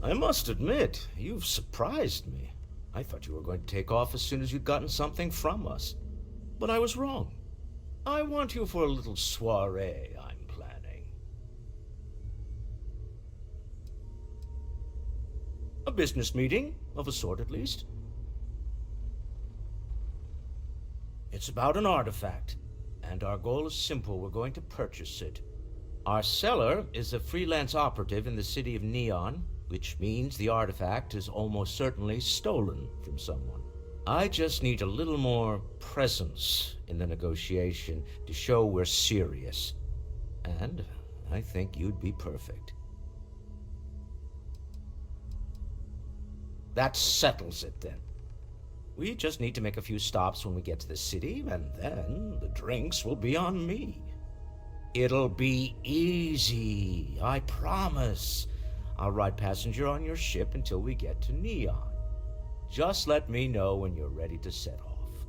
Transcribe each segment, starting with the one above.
I must admit, you've surprised me. I thought you were going to take off as soon as you'd gotten something from us. But I was wrong. I want you for a little soiree I'm planning. A business meeting, of a sort at least. It's about an artifact, and our goal is simple. We're going to purchase it. Our seller is a freelance operative in the city of Neon, which means the artifact is almost certainly stolen from someone. I just need a little more presence in the negotiation to show we're serious. And I think you'd be perfect. That settles it then. We just need to make a few stops when we get to the city, and then the drinks will be on me. It'll be easy, I promise. I'll ride passenger on your ship until we get to Neon. Just let me know when you're ready to set off.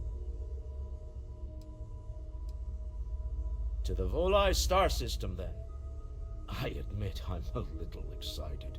To the Volai star system, then. I admit I'm a little excited.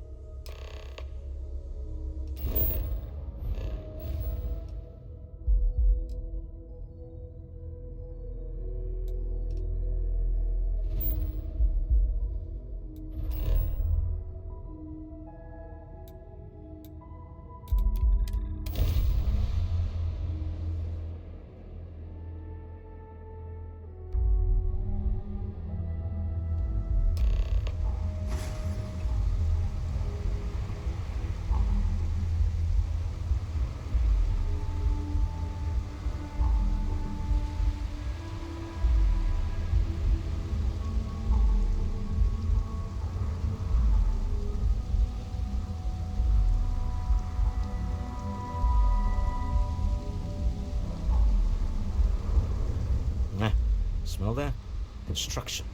Smell that? Construction,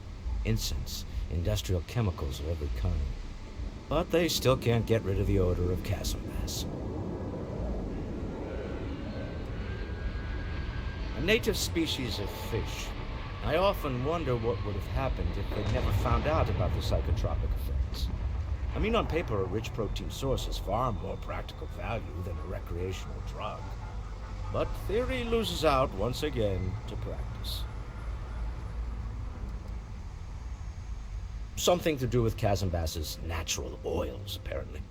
incense, industrial chemicals of every kind. But they still can't get rid of the odor of chasm gas. A native species of fish. I often wonder what would have happened if they'd never found out about the psychotropic effects. I mean, on paper, a rich protein source has far more practical value than a recreational drug. But theory loses out once again to practice. Something to do with Chasm-Bass's natural oils, apparently.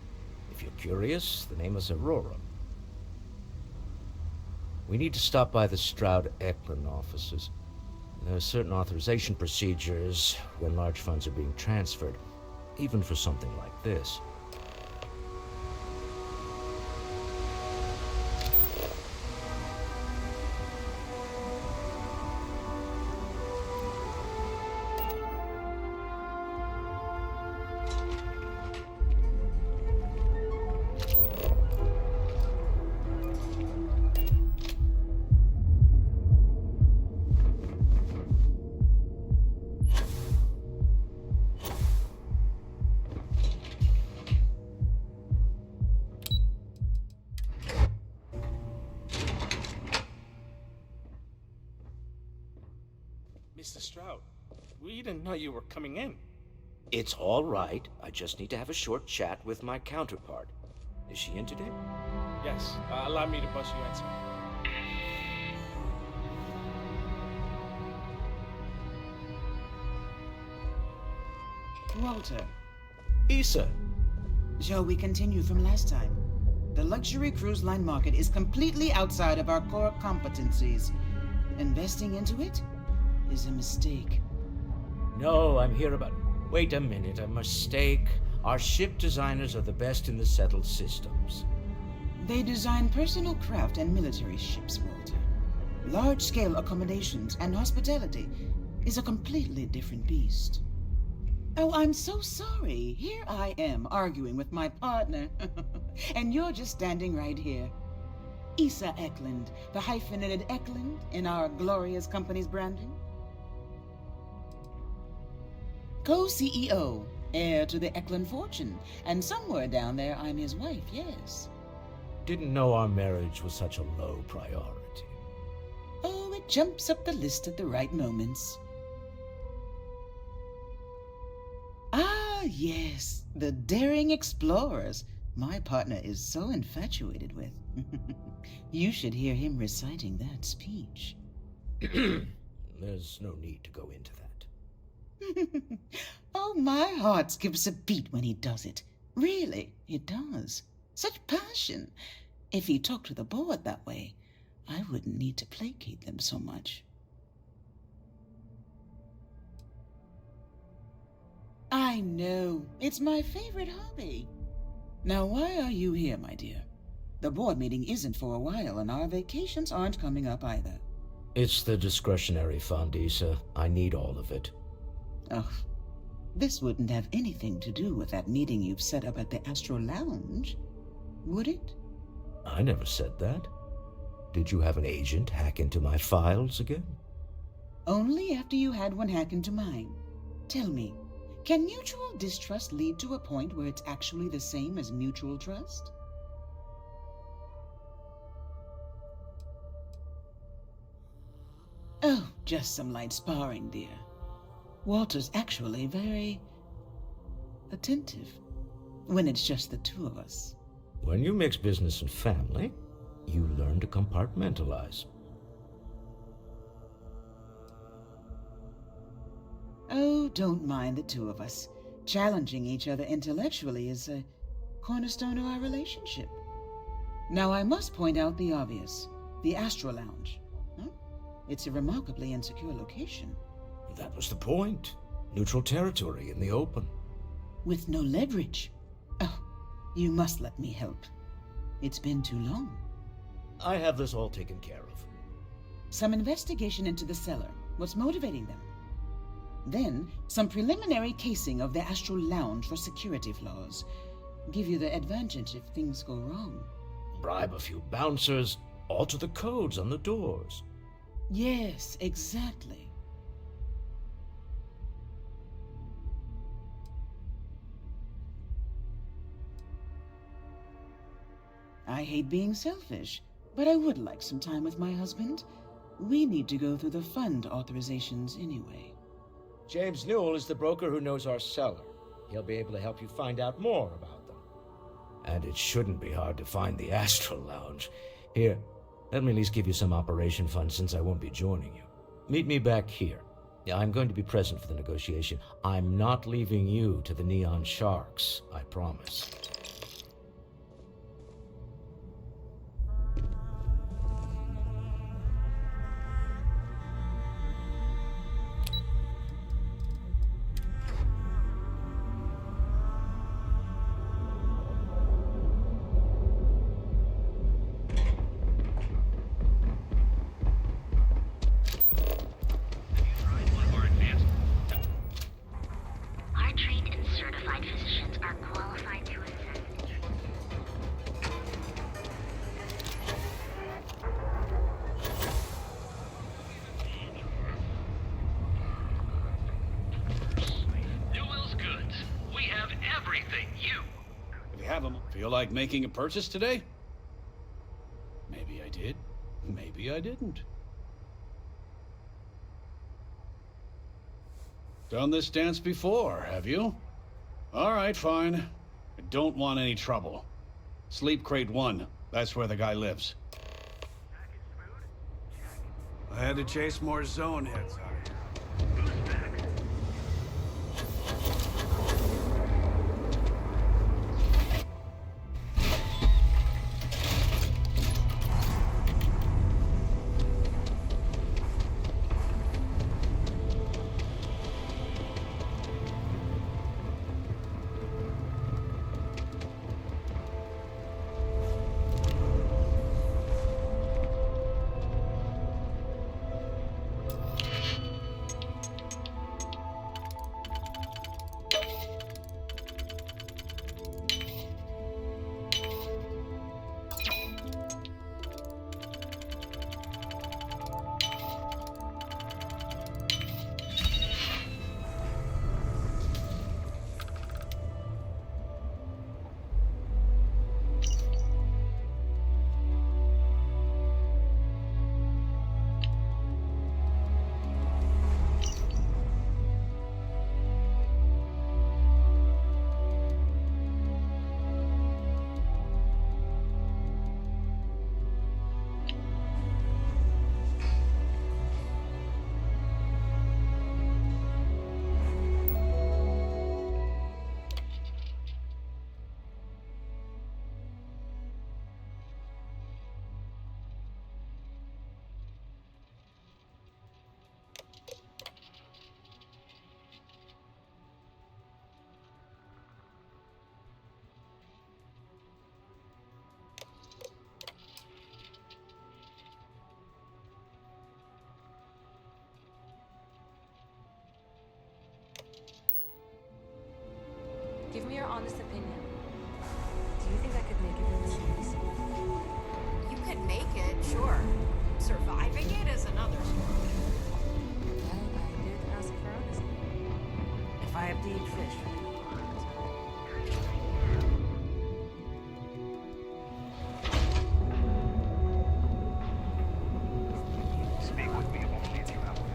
If you're curious, the name is Aurora. We need to stop by the Stroud-Eklund offices. There are certain authorization procedures when large funds are being transferred, even for something like this. Mr. Stroud, we didn't know you were coming in. It's all right. I just need to have a short chat with my counterpart. Is she in today? Yes, allow me to buzz you in, sir. Walter, Issa. shall we continue from last time? The luxury cruise line market is completely outside of our core competencies. Investing into it is a mistake. No, I'm here about... Wait a minute, a mistake. Our ship designers are the best in the settled systems. They design personal craft and military ships, Walter. Large-scale accommodations and hospitality is a completely different beast. Oh, I'm so sorry. Here I am arguing with my partner. And you're just standing right here. Issa Eklund, the hyphenated Eklund in our glorious company's branding. Co-CEO, heir to the Eklund fortune, and somewhere down there I'm his wife, yes. Didn't know our marriage was such a low priority. Oh, it jumps up the list at the right moments. Ah, yes, the daring explorers. my partner is so infatuated with. You should hear him reciting that speech. There's no need to go into that. Oh, my heart skips a beat when he does it. Really, it does. Such passion. If he talked to the board that way, I wouldn't need to placate them so much. I know. It's my favorite hobby. Now, why are you here, my dear? The board meeting isn't for a while, and our vacations aren't coming up either. It's the discretionary fund, Issa. I need all of it. Oh, this wouldn't have anything to do with that meeting you've set up at the Astro Lounge, would it? I never said that. Did you have an agent hack into my files again? Only after you had one hack into mine. Tell me, can mutual distrust lead to a point where it's actually the same as mutual trust? Oh, just some light sparring, dear. Walter's actually very attentive when it's just the two of us. When you mix business and family, you learn to compartmentalize. Oh, don't mind the two of us. Challenging each other intellectually is a cornerstone of our relationship. Now, I must point out the obvious. The Astro Lounge. Huh? It's a remarkably insecure location. That was the point. Neutral territory in the open. With no leverage. Oh, you must let me help. It's been too long. I have this all taken care of. Some investigation into the cellar. What's motivating them? Then, some preliminary casing of the Astral Lounge for security flaws. Give you the advantage if things go wrong. Bribe a few bouncers, alter the codes on the doors. Yes, exactly. I hate being selfish, but I would like some time with my husband. We need to go through the fund authorizations anyway. James Newell is the broker who knows our cellar. He'll be able to help you find out more about them. And it shouldn't be hard to find the Astral Lounge. Here, let me at least give you some operation funds since I won't be joining you. Meet me back here. I'm going to be present for the negotiation. I'm not leaving you to the Neon Sharks, I promise. Our trained and certified physicians are qualified to assist. Newell's goods. We have everything you. If you have them, feel like making a purchase today? Maybe I did. Maybe I didn't. Done this dance before, have you? All right, fine. I don't want any trouble. Sleep Crate 1. That's where the guy lives. I had to chase more zone hits out of here. me your honest opinion. Do you think I could make it in the series? You could make it, sure. Surviving it is another story. Well, I did ask for honesty. If I have to eat fish for the Speak with me only if you have one.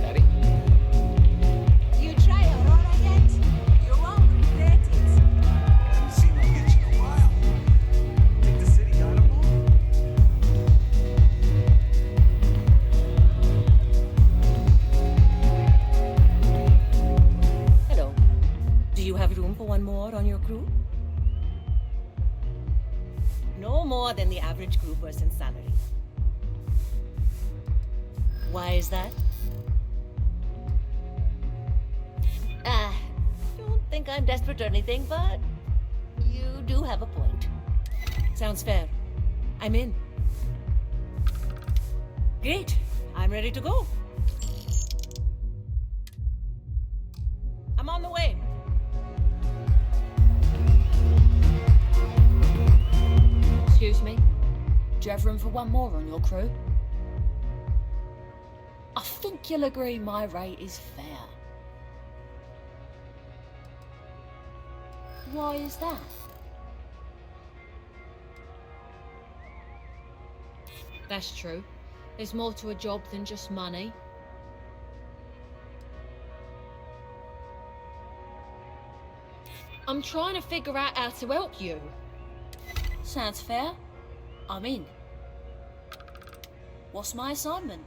Daddy? You try Aurora yet? You won't regret it. Haven't seen them get you in a while. Think the city got 'em all? Hello. Do you have room for one more on your crew? No more than the average crew person's salary. Why is that? Don't think I'm desperate or anything, but you do have a point. Sounds fair. I'm in. Great. I'm ready to go. I'm on the way. Excuse me? Do you have room for one more on your crew? I think you'll agree my rate is fair. Why is that? That's true. There's more to a job than just money. I'm trying to figure out how to help you. Sounds fair. I'm in. What's my assignment?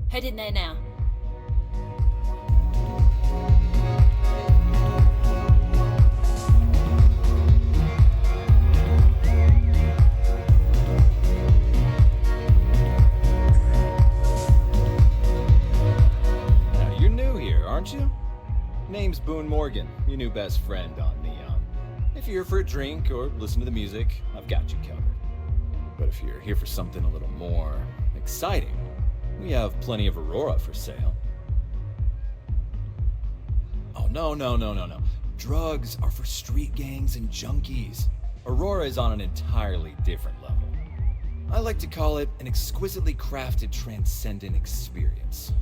Head in there now. Now, you're new here, aren't you? Name's Boone Morgan, your new best friend on Neon. If you're here for a drink or listen to the music, I've got you covered. But if you're here for something a little more exciting, we have plenty of Aurora for sale. Oh, no. Drugs are for street gangs and junkies. Aurora is on an entirely different level. I like to call it an exquisitely crafted, transcendent experience.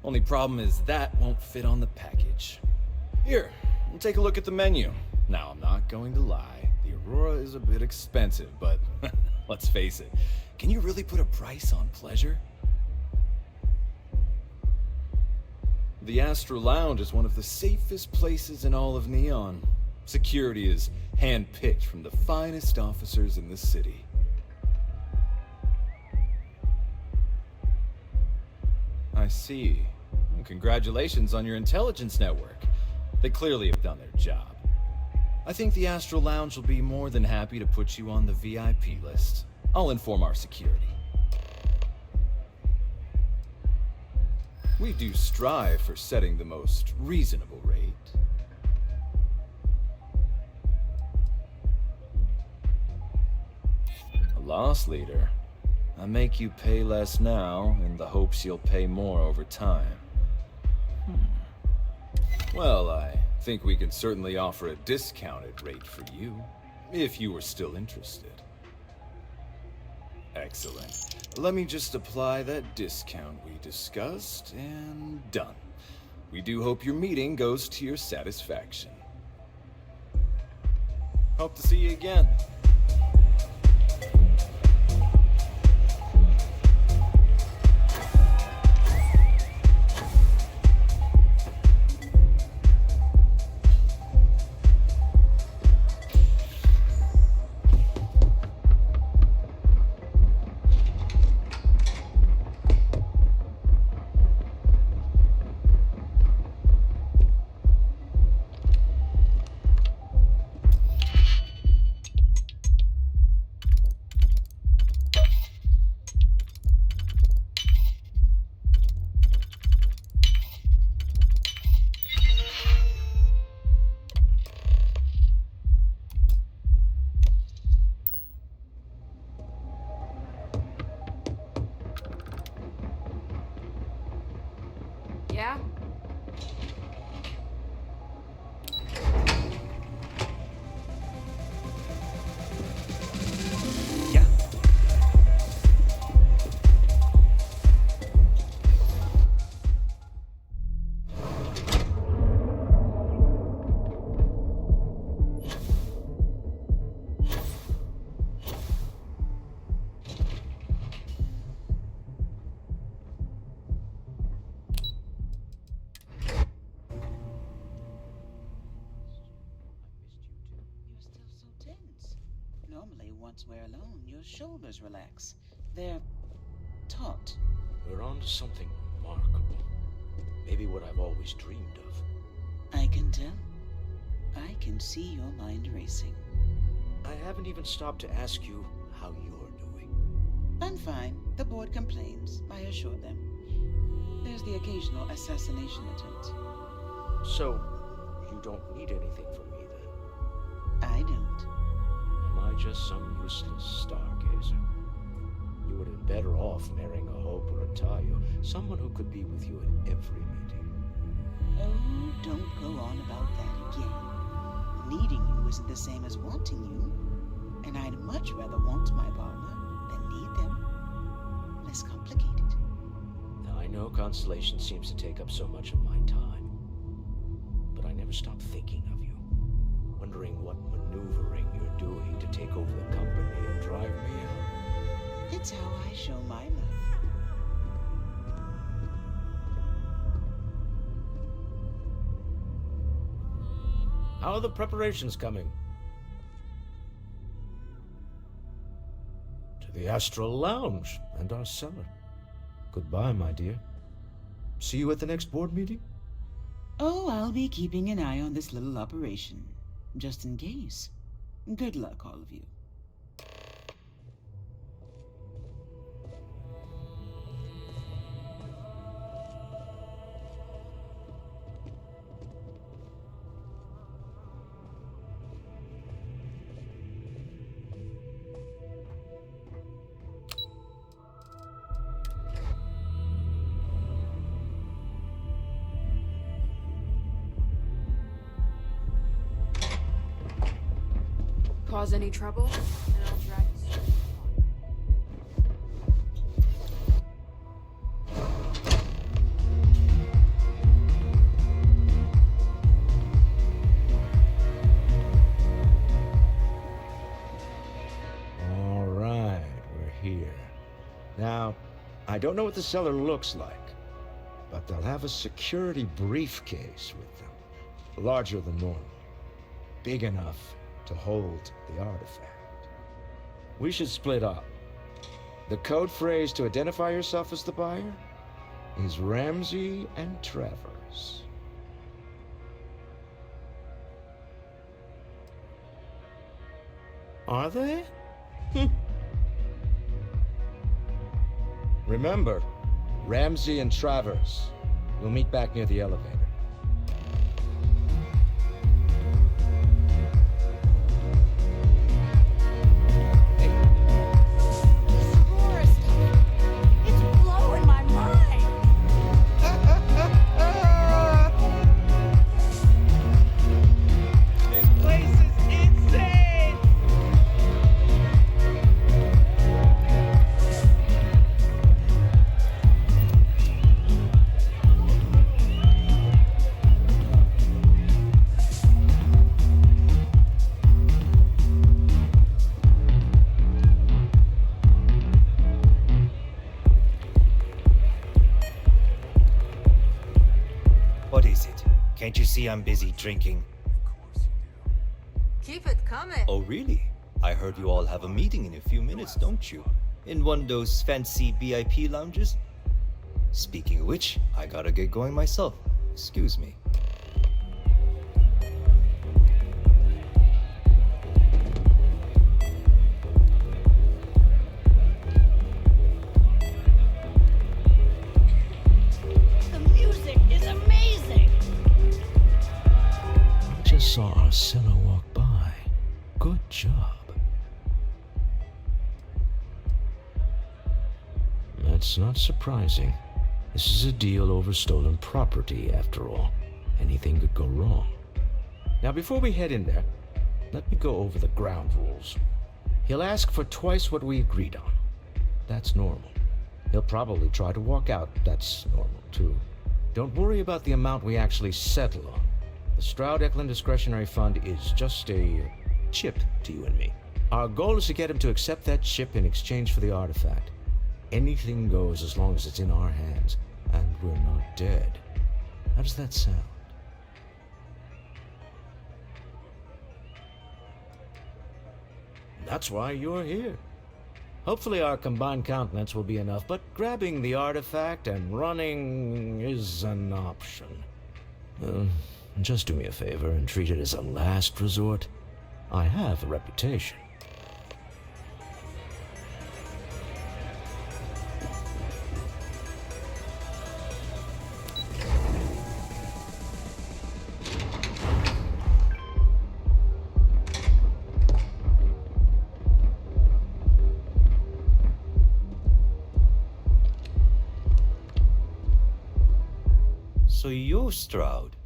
Only problem is that won't fit on the package. Here, we'll take a look at the menu. Now, I'm not going to lie. The Aurora is a bit expensive, but let's face it. Can you really put a price on pleasure? The Astro Lounge is one of the safest places in all of Neon. Security is hand-picked from the finest officers in the city. I see. Well, congratulations on your intelligence network. They clearly have done their job. I think the Astro Lounge will be more than happy to put you on the VIP list. I'll inform our security. We do strive for setting the most reasonable rate. A loss leader. I make you pay less now in the hopes you'll pay more over time. Well, I think we can certainly offer a discounted rate for you, if you were still interested. Excellent. Let me just apply that discount we discussed, and done. We do hope your meeting goes to your satisfaction. Hope to see you again. Especially once we're alone, your shoulders relax. They're taut. We're on to something remarkable. Maybe what I've always dreamed of. I can tell. I can see your mind racing. I haven't even stopped to ask you how you're doing. I'm fine. The board complains, I assure them. There's the occasional assassination attempt. So, you don't need anything from me then? I don't. Am I just some useless stargazer? You would have been better off marrying a Hope or a Tayo, someone who could be with you at every meeting. Oh, don't go on about that again. Needing you isn't the same as wanting you. And I'd much rather want my partner than need them. Less complicated. I know Constellation seems to take up so much of my time. But I never stop thinking of you. Wondering what maneuvering you're doing to take over the company and drive me out. It's how I show my love. How are the preparations coming? To the Astral Lounge and our cellar. Goodbye, my dear. See you at the next board meeting? Oh, I'll be keeping an eye on this little operation. Just in case. Good luck, all of you. Cause any trouble, and I'll drive you straight. All right, we're here. Now, I don't know what the cellar looks like, but they'll have a security briefcase with them. Larger than normal. Big enough to hold the artifact. We should split up. The code phrase to identify yourself as the buyer is Ramsey and Travers. Are they? Remember, Ramsey and Travers. We'll meet back near the elevator. What is it? Can't you see I'm busy drinking? Keep it coming. Oh, really? I heard you all have a meeting in a few minutes, don't you? In one of those fancy VIP lounges? Speaking of which, I gotta get going myself. Excuse me. Saw our cellar walk by. Good job. That's not surprising. This is a deal over stolen property, after all. Anything could go wrong. Now, before we head in there, let me go over the ground rules. He'll ask for twice what we agreed on. That's normal. He'll probably try to walk out. That's normal, too. Don't worry about the amount we actually settle on. The Stroud-Eklund Discretionary Fund is just a chip to you and me. Our goal is to get him to accept that chip in exchange for the artifact. Anything goes as long as it's in our hands, and we're not dead. How does that sound? That's why you're here. Hopefully our combined countenance will be enough, but grabbing the artifact and running is an option. Just do me a favor and treat it as a last resort. I have a reputation. So you're Stroud.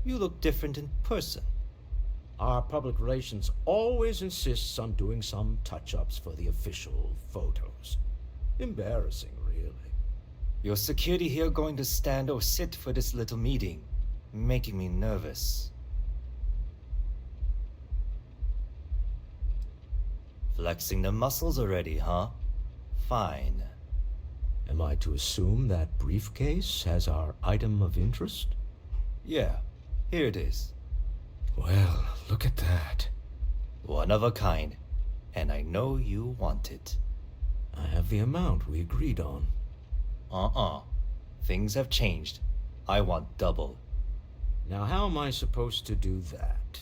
You look different in person. Our public relations always insists on doing some touch-ups for the official photos. Embarrassing, really. Your security here going to stand or sit for this little meeting, making me nervous. Flexing the muscles already, huh? Fine. Am I to assume that briefcase has our item of interest? Yeah, here it is. Well, look at that. One of a kind, and I know you want it. I have the amount we agreed on. Things have changed. I want double. Now how am I supposed to do that?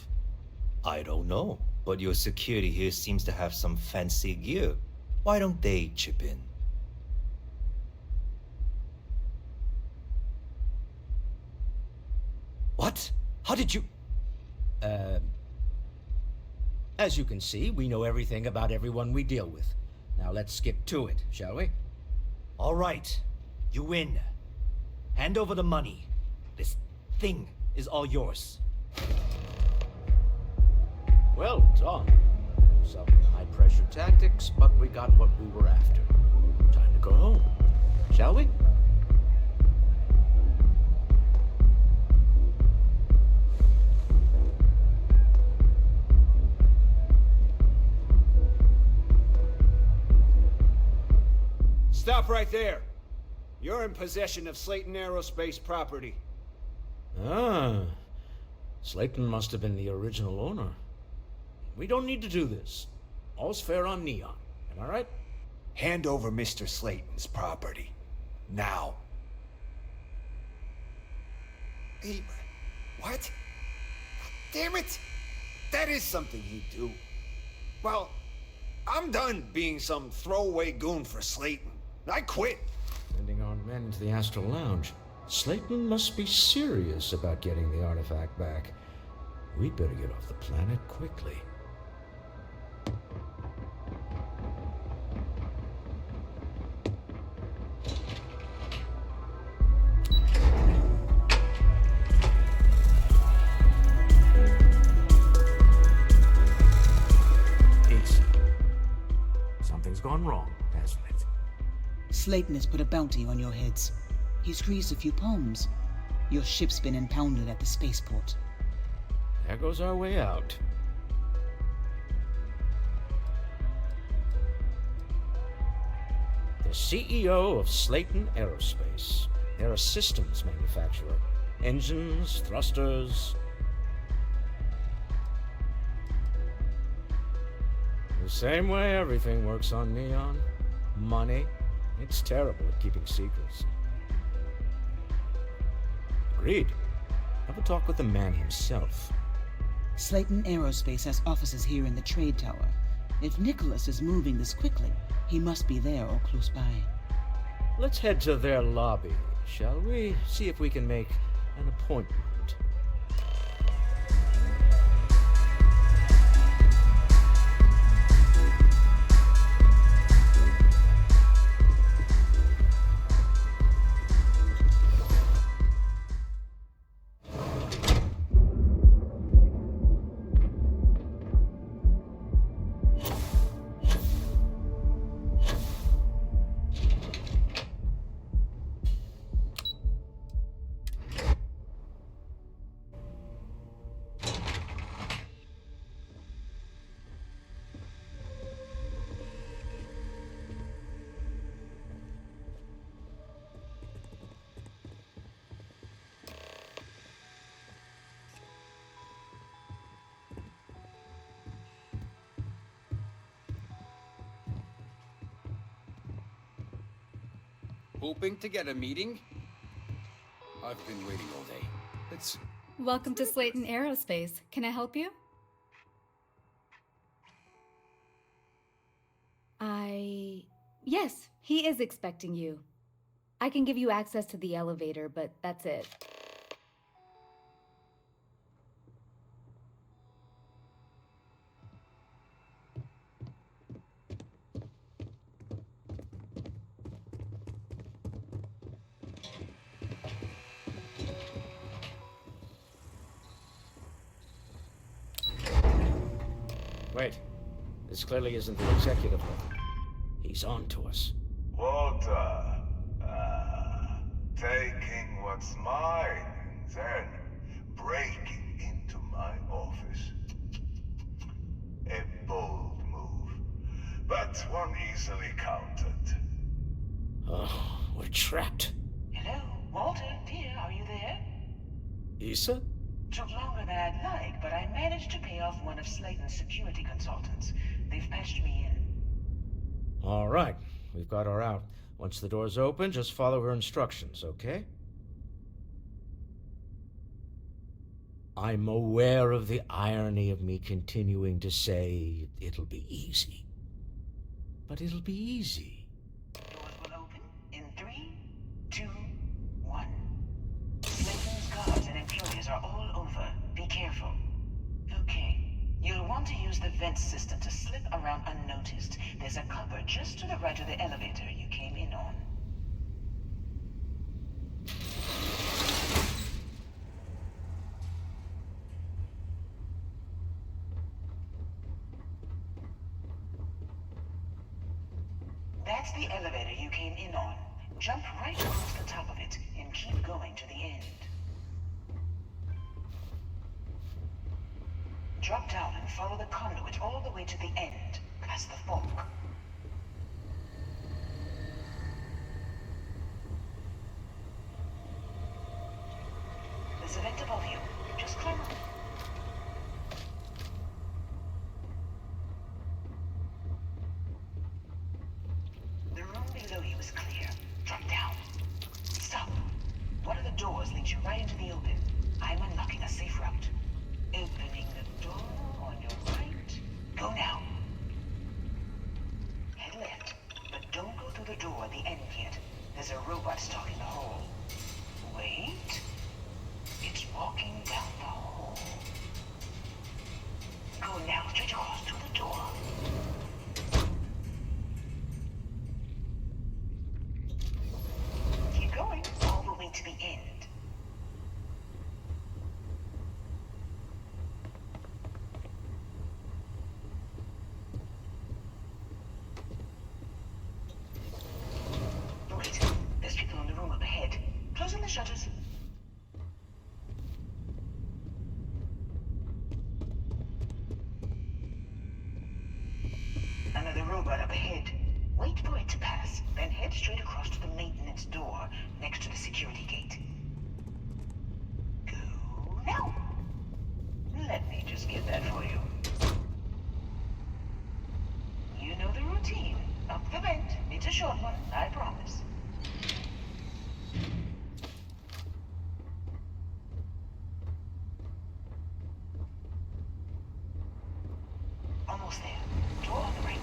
I don't know, but your security here seems to have some fancy gear. Why don't they chip in? What? How did you... As you can see, we know everything about everyone we deal with. Now let's get to it, shall we? All right. You win. Hand over the money. This thing is all yours. Well done. Some high-pressure tactics, but we got what we were after. Time to go home, shall we? Stop right there. You're in possession of Slayton Aerospace property. Ah. Slayton must have been the original owner. We don't need to do this. All's fair on Neon. Am I right? Hand over Mr. Slayton's property. Now. He... what? Damn it! That is something he'd do. Well, I'm done being some throwaway goon for Slayton. I quit. Sending our men into the Astral Lounge. Slayton must be serious about getting the artifact back. We'd better get off the planet quickly. Easy. Something's gone wrong, hasn't it? Slayton has put a bounty on your heads. He's greased a few palms. Your ship's been impounded at the spaceport. There goes our way out. The CEO of Slayton Aerospace. They're a systems manufacturer. Engines, thrusters. The same way everything works on Neon. Money. It's terrible at keeping secrets. Agreed. Have a talk with the man himself. Slayton Aerospace has offices here in the trade tower. If Nicholas is moving this quickly, he must be there or close by. Let's head to their lobby, shall we? See if we can make an appointment. hoping to get a meeting? I've been waiting all day. It's... Welcome to Slayton Aerospace. Can I help you? Yes, he is expecting you. I can give you access to the elevator, but that's it. Wait. This clearly isn't the executive level. He's on to us. Walter, taking what's mine and then breaking into my office. A bold move, but one easily countered. Oh, we're trapped. Hello, Walter, dear, are you there? Issa? Took longer than I'd like, but I managed to pay off one of Slayton's security consultants. They've patched me in. All right, we've got her out. Once the door's open, just follow her instructions, okay? I'm aware of the irony of me continuing to say it'll be easy. But it'll be easy. Doors will open in 3, 2, 1. Slayton's guards and employees are all over. Be careful. Okay. You'll want to use the vent system to slip around unnoticed. There's a cupboard just to the right of the elevator you came in on. That's the elevator you came in on. Jump right across the top of it and keep going to the end. Drop down and follow the conduit all the way to the end, past the fog. There's a vent above you. Just climb up. The room below you is clear. Drop down. Stop. One of the doors leads you right into the open. I'm unlocking a safe route. Opening the door on your right. Go now. Head left, but don't go through the door at the end yet. There's a robot stalking the hole. Wait. It's walking down the hole. Go now, straight across to the door. Keep going all the way to the end. Wait, there's people in the room up ahead. Closing the shutters. Another robot up ahead. Wait for it to pass, then head straight across to the maintenance door next to the security gate. Go now. Let me just get that for you. You know the routine. Up the vent. It's a short one, I promise. Almost there. Door on the right.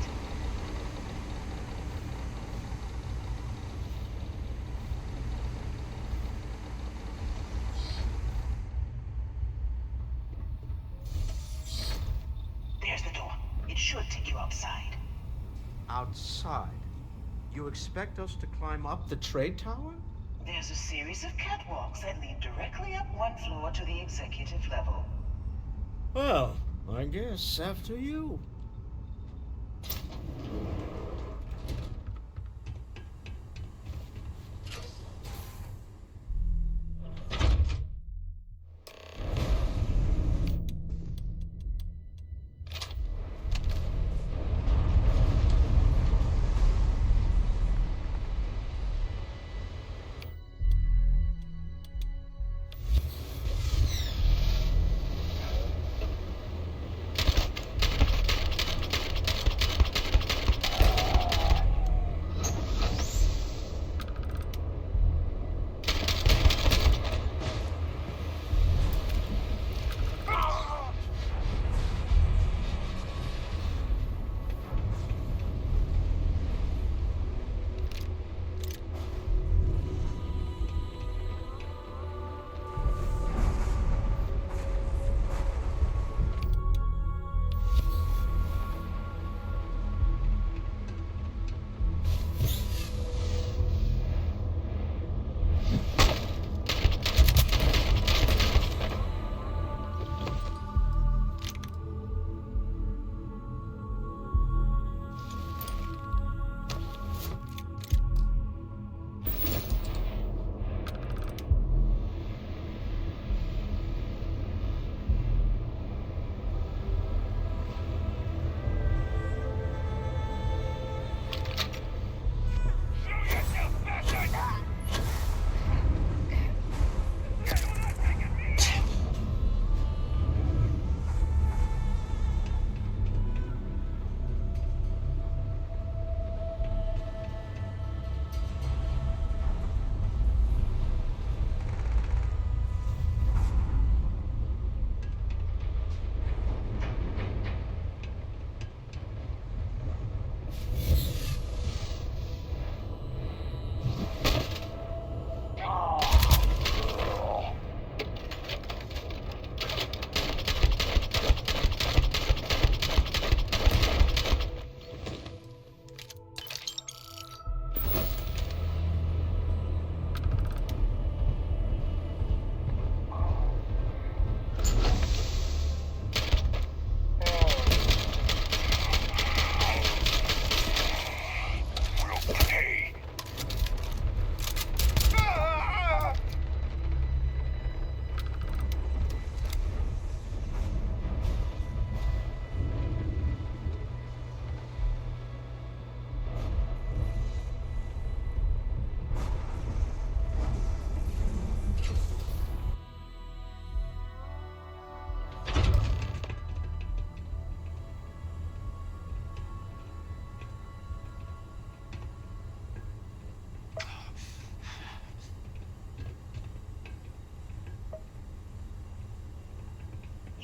There's the door. It should take you outside. Outside? You expect us to climb up the trade tower? There's a series of catwalks that lead directly up one floor to the executive level. Well, I guess after you.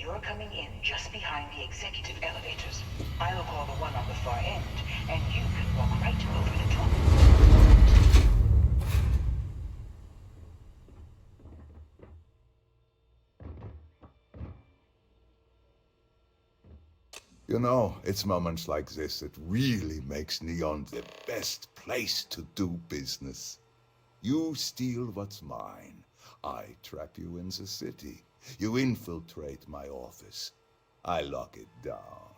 You're coming in just behind the executive elevators. I'll call the one on the far end, and you can walk right over the top. You know, it's moments like this that really makes Neon the best place to do business. You steal what's mine. I trap you in the city. You infiltrate my office. I lock it down.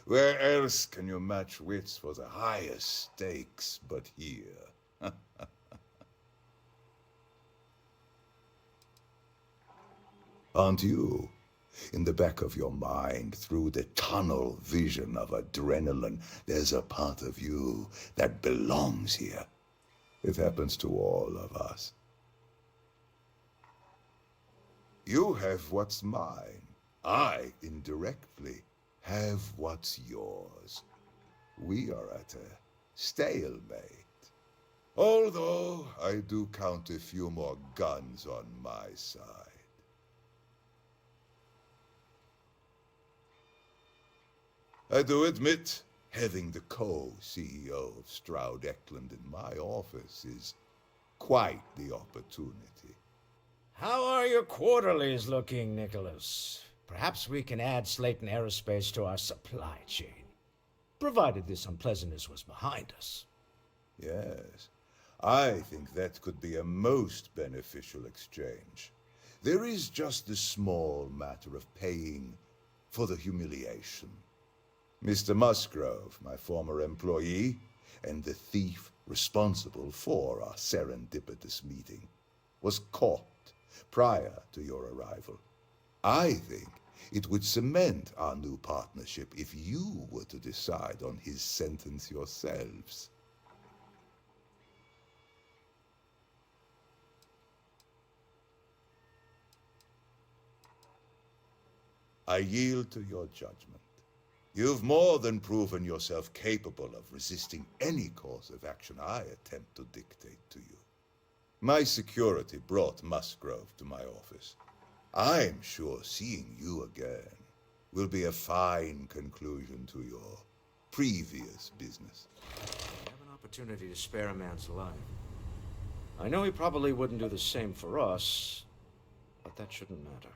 Where else can you match wits for the highest stakes but here? Aren't you? In the back of your mind, through the tunnel vision of adrenaline, there's a part of you that belongs here. It happens to all of us. You have what's mine. I, indirectly, have what's yours. We are at a stalemate. Although I do count a few more guns on my side. I do admit, having the co-CEO of Stroud Eklund in my office is quite the opportunity. How are your quarterlies looking, Nicholas? Perhaps we can add Slayton Aerospace to our supply chain, provided this unpleasantness was behind us. Yes, I think that could be a most beneficial exchange. There is just the small matter of paying for the humiliation. Mr. Musgrove, my former employee, and the thief responsible for our serendipitous meeting, was caught prior to your arrival. I think it would cement our new partnership if you were to decide on his sentence yourselves. I yield to your judgment. You've more than proven yourself capable of resisting any course of action I attempt to dictate to you. My security brought Musgrove to my office. I'm sure seeing you again will be a fine conclusion to your previous business. We have an opportunity to spare a man's life. I know he probably wouldn't do the same for us, but that shouldn't matter.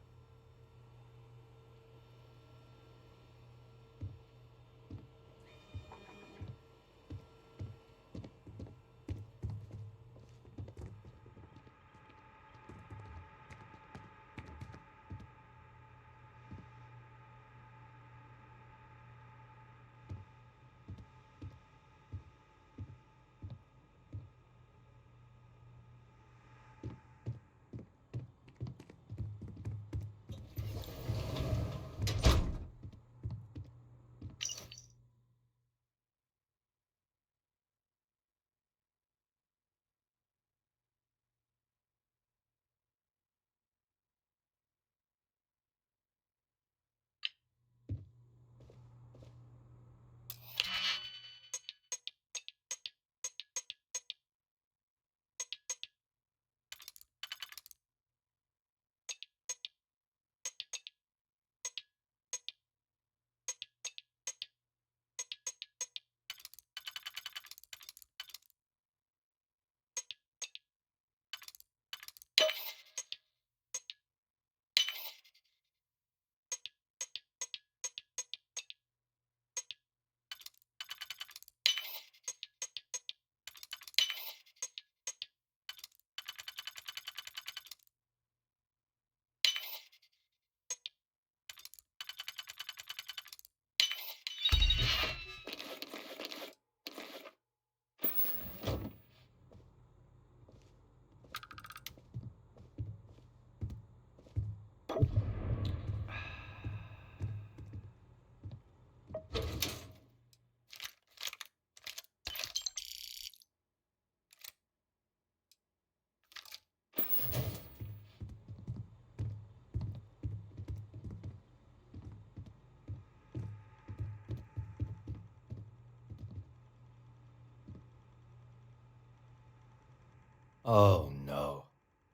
Oh no.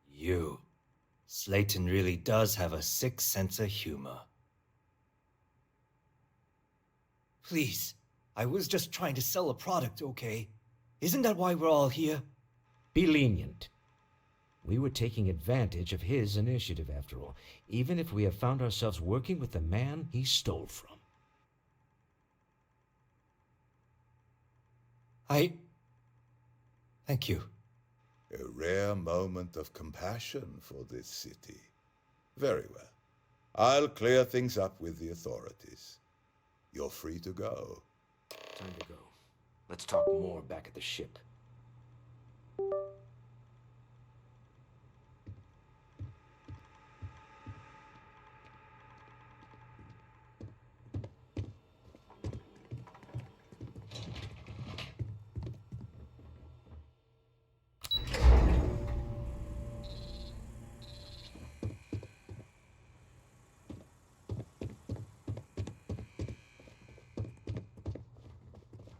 You. Slayton really does have a sick sense of humor. Please. I was just trying to sell a product, okay? Isn't that why we're all here? Be lenient. We were taking advantage of his initiative, after all, even if we have found ourselves working with the man he stole from. Thank you. A rare moment of compassion for this city. Very well. I'll clear things up with the authorities. You're free to go. Time to go. Let's talk more back at the ship.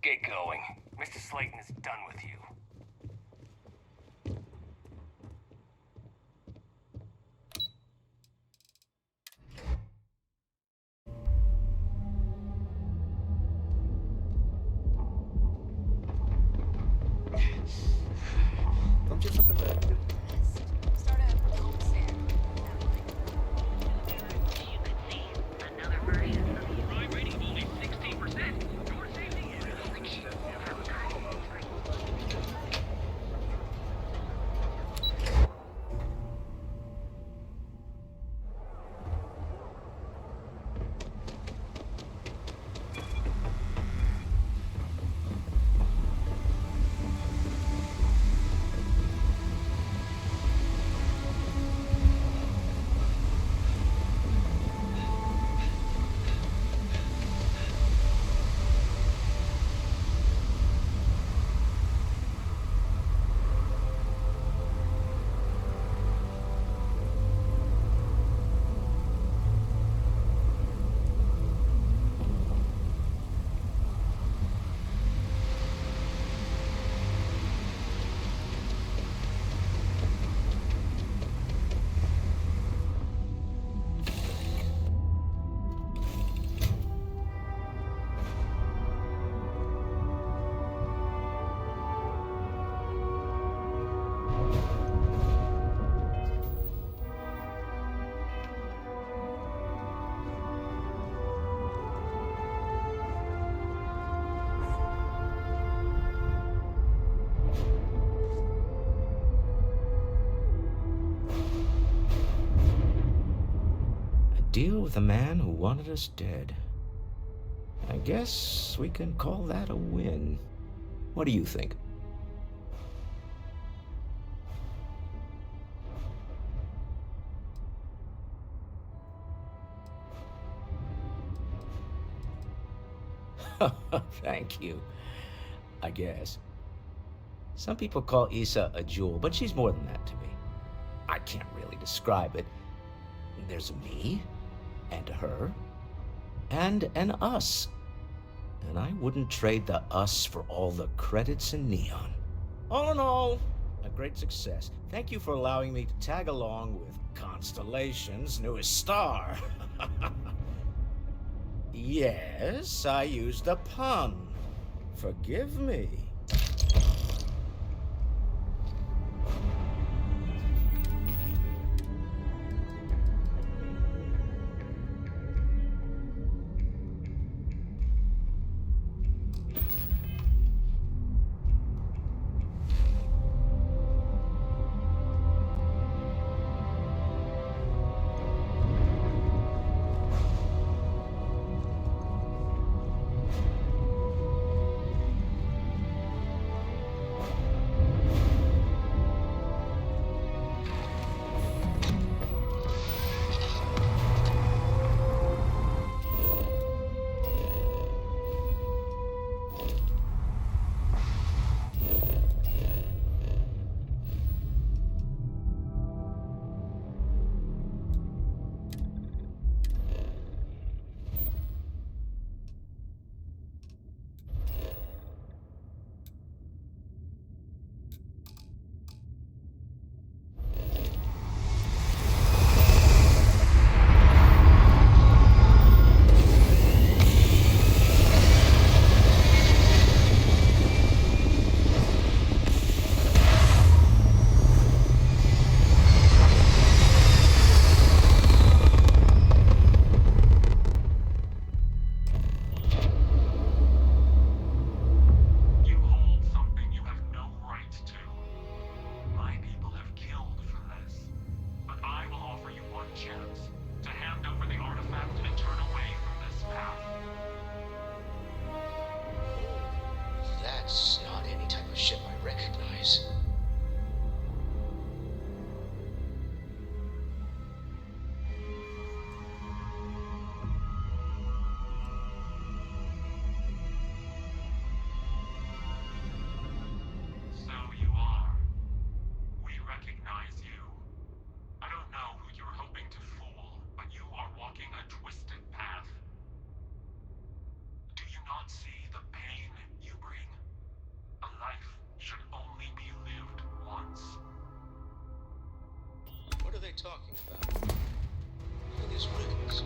Get going. Mr. Slayton is done with you. Don't you have something better to do? Start a homestead. Another version of the ride rating only 16%. Your safety is Deal with a man who wanted us dead. I guess we can call that a win. What do you think? Thank you. I guess. Some people call Issa a jewel, but she's more than that to me. I can't really describe it. There's a me, and her, and an us. And I wouldn't trade the us for all the credits in Neon. All in all, a great success. Thank you for allowing me to tag along with Constellation's newest star. Yes, I used a pun. Forgive me. talking about? I guess riddles.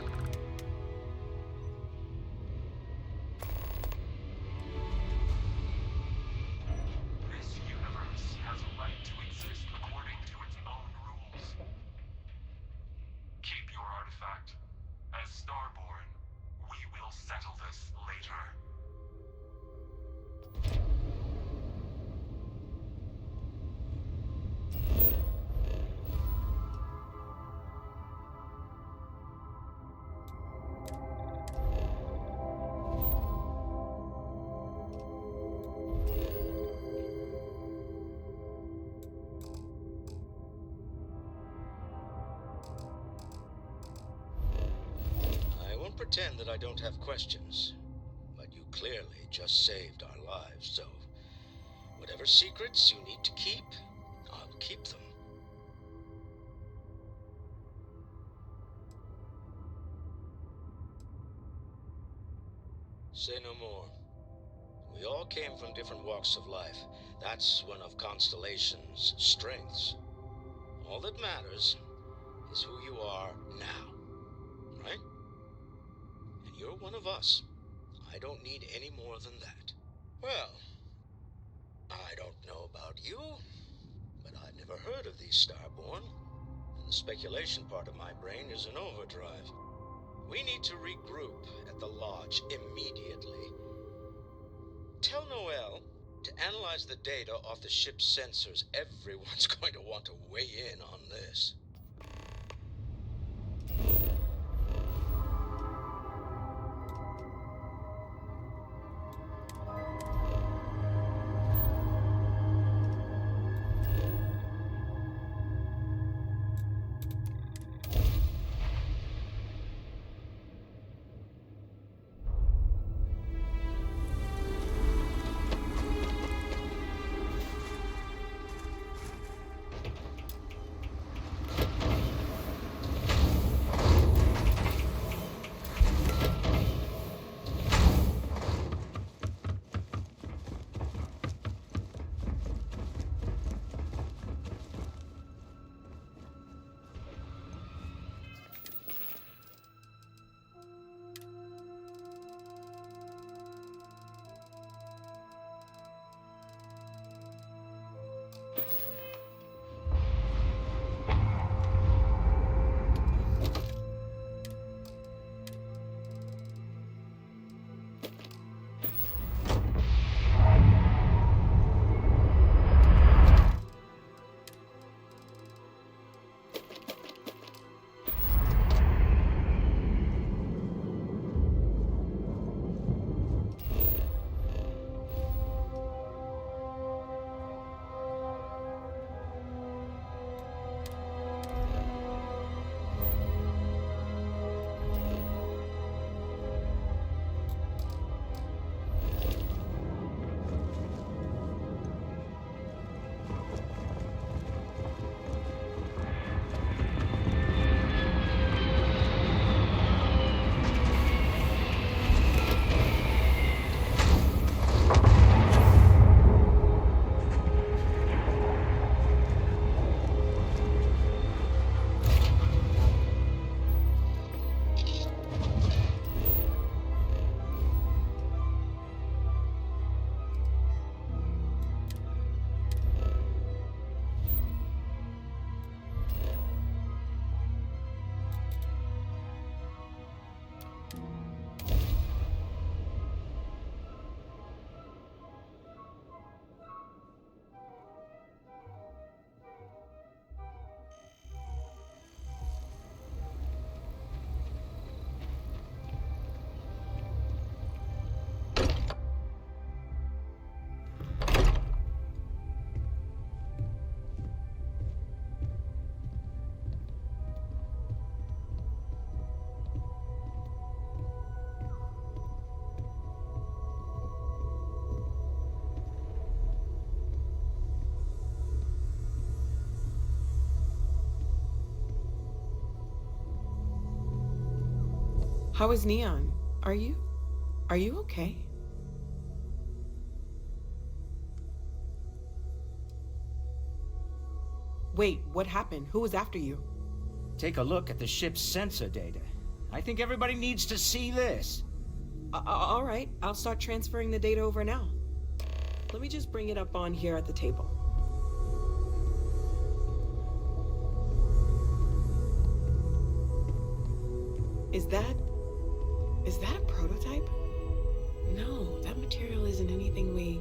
This universe has a right to exist according to its own rules. Keep your artifact. As Starborn, we will settle this later. I won't pretend that I don't have questions, but you clearly just saved our lives, so whatever secrets you need to keep, I'll keep them. Say no more. We all came from different walks of life. That's one of Constellation's strengths. All that matters is who you are now, right? And you're one of us. I don't need any more than that. Well, I don't know about you, but I've never heard of these Starborn, and the speculation part of my brain is in overdrive. We need to regroup at the lodge immediately. Tell Noel to analyze the data off the ship's sensors. Everyone's going to want to weigh in on this. How is Neon? Are you okay? Wait, what happened? Who was after you? take a look at the ship's sensor data. I think everybody needs to see this. All right, I'll start transferring the data over now. Let me just bring it up on here at the table. Is that a prototype? No, that material isn't anything we...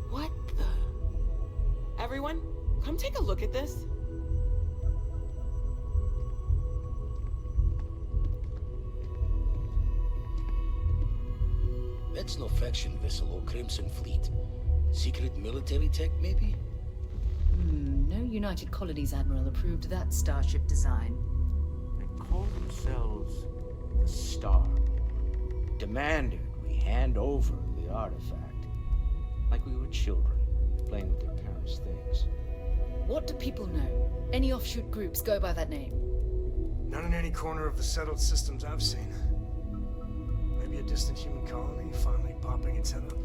What the... Everyone, come take a look at this. That's no faction vessel or Crimson Fleet. Secret military tech, maybe? No United Colonies Admiral approved that starship design. They call themselves the Starborn. Demanded we hand over the artifact. Like we were children, playing with their parents' things. What do people know? Any offshoot groups go by that name? Not in any corner of the settled systems I've seen. Maybe a distant human colony finally popping its head up.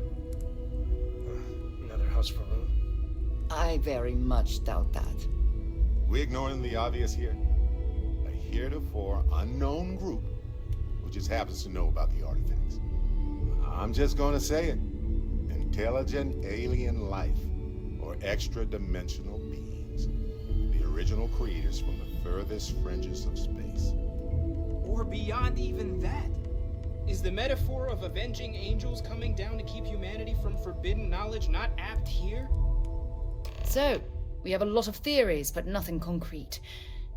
Another house for room. I very much doubt that. We're ignoring the obvious here. A heretofore unknown group who just happens to know about the artifacts. I'm just gonna say it. Intelligent alien life, or extra-dimensional beings. The original creators from the furthest fringes of space. Or beyond even that. Is the metaphor of avenging angels coming down to keep humanity from forbidden knowledge not apt here? So, we have a lot of theories, but nothing concrete.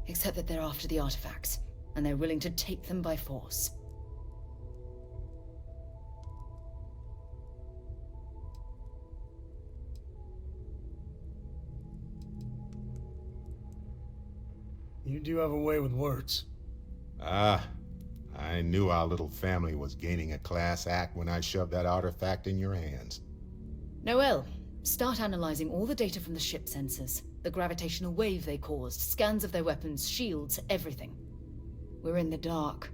Except that they're after the artifacts, and they're willing to take them by force. You do have a way with words. I knew our little family was gaining a class act when I shoved that artifact in your hands. Noel, start analyzing all the data from the ship sensors. The gravitational wave they caused, scans of their weapons, shields, everything. We're in the dark.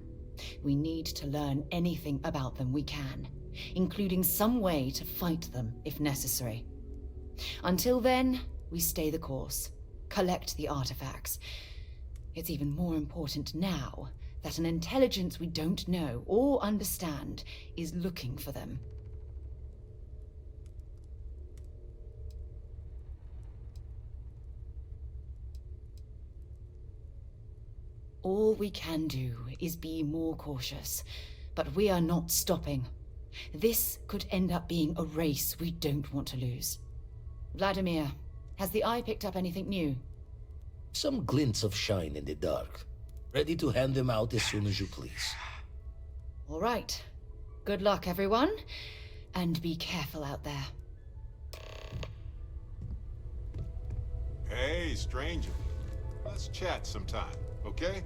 We need to learn anything about them we can, including some way to fight them if necessary. Until then, we stay the course, collect the artifacts. It's even more important now that an intelligence we don't know or understand is looking for them. All we can do is be more cautious, but we are not stopping. This could end up being a race we don't want to lose. Vladimir, has the Eye picked up anything new? Some glints of shine in the dark. Ready to hand them out as soon as you please. All right. Good luck, everyone. And be careful out there. Hey, stranger. Let's chat sometime, okay?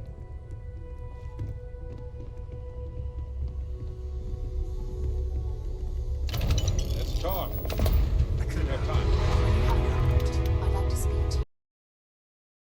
Let's talk.